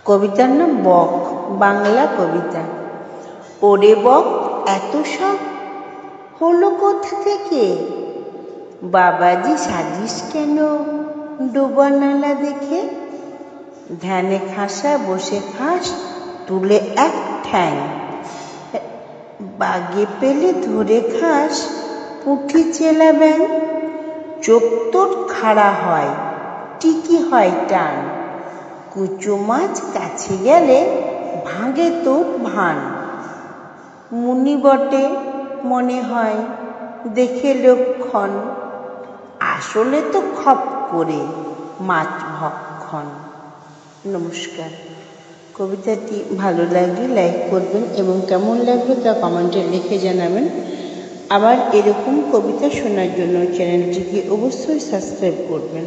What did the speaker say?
কবিতার নাম বক, বাংলা কবিতা। ওরে বক এত সব হলো কোথা থেকে, বাবাজি সাজিস কেন ডোবা নালা দেখে। ধ্যানে খাসা বসে খাস তুলে এক ঠ্যাং, বাগে পেলে ধরে খাস পুঁটি চেলা ব্যাং। চোখ তোর খাড়া হয় টিকি হয় টান, কুচো মাছ কাছে গেলে ভাঙে তোর ভান। মুনি বটে মনে হয় দেখে লক্ষণ, আসলে তো খপ করে মাছ ভক্ষণ। নমস্কার। কবিতাটি ভালো লাগলে লাইক করবেন এবং কেমন লাগলো তা কমেন্টে লিখে জানাবেন। আবার এরকম কবিতা শোনার জন্য চ্যানেলটিকে অবশ্যই সাবস্ক্রাইব করবেন।